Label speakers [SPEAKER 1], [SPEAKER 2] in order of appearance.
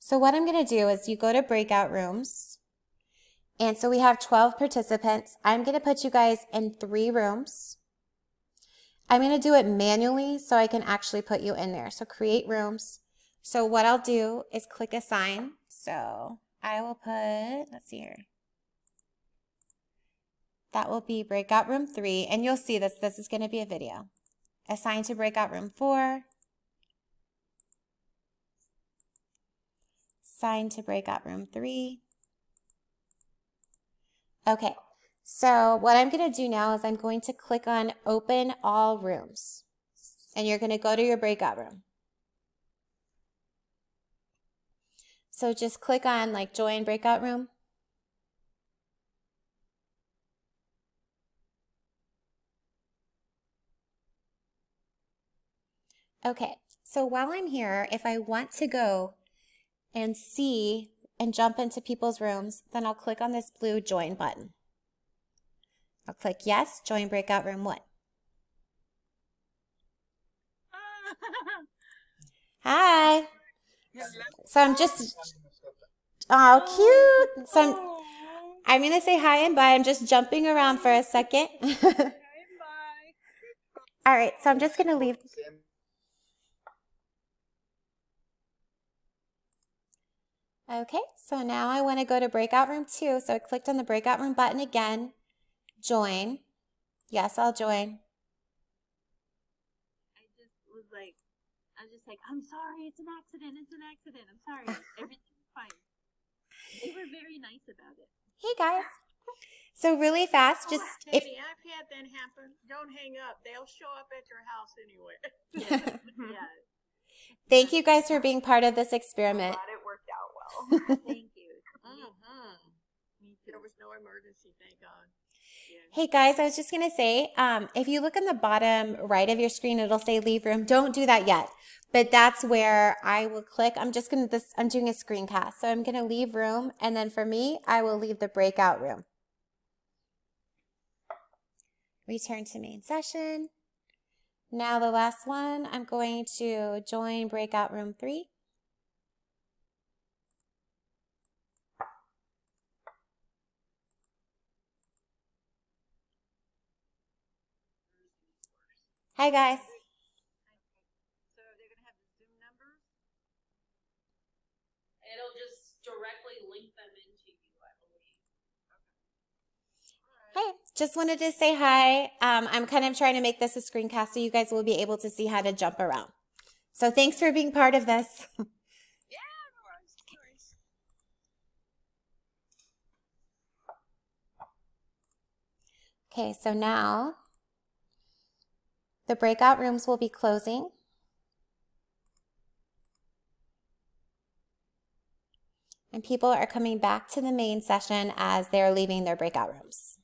[SPEAKER 1] So what I'm going to do is you go to breakout rooms. And so we have 12 participants. I'm going to put you guys in 3 rooms. I'm going to do it manually so I can actually put you in there. So create rooms. So what I'll do is click assign. So I will put, let's see here. That will be breakout room 3. And you'll see this. This is going to be a video. Assign to breakout room 4. Assign to breakout room 3. Okay. So what I'm going to do now is I'm going to click on open all rooms. And you're going to go to your breakout room. So just click on like join breakout room. Okay, so while I'm here, if I want to go and see and jump into people's rooms, then I'll click on this blue join button. I'll click yes, join breakout room 1. Hi. So I'm just, oh, cute. So I'm going to say hi and bye. I'm just jumping around for a second. All right, so I'm just going to leave. Okay, so now I want to go to breakout room 2. So I clicked on the breakout room button again. Join. Yes, I'll join.
[SPEAKER 2] I was just like, I'm sorry, it's an accident, I'm sorry, everything's fine. They were very nice about it.
[SPEAKER 1] Hey guys. So really fast, just if
[SPEAKER 3] I've had that happen. Don't hang up. They'll show up at your house anyway.
[SPEAKER 2] Yeah.
[SPEAKER 1] Thank you guys for being part of this experiment.
[SPEAKER 3] I'm glad it worked out well.
[SPEAKER 2] Thank you.
[SPEAKER 3] There was no emergency, thank God.
[SPEAKER 1] Hey guys, I was just going to say, if you look in the bottom right of your screen, it'll say leave room. Don't do that yet. But that's where I will click. I'm doing a screencast. So I'm going to leave room. And then for me, I will leave the breakout room. Return to main session. Now the last one, I'm going to join breakout room 3. Hi guys.
[SPEAKER 3] So they're going to have the Zoom numbers?
[SPEAKER 2] It'll just directly link them into you, I believe.
[SPEAKER 1] Hey, just wanted to say hi. I'm kind of trying to make this a screencast so you guys will be able to see how to jump around. So thanks for being part of this.
[SPEAKER 3] Yeah, no worries.
[SPEAKER 1] Okay, so now the breakout rooms will be closing. And people are coming back to the main session as they're leaving their breakout rooms.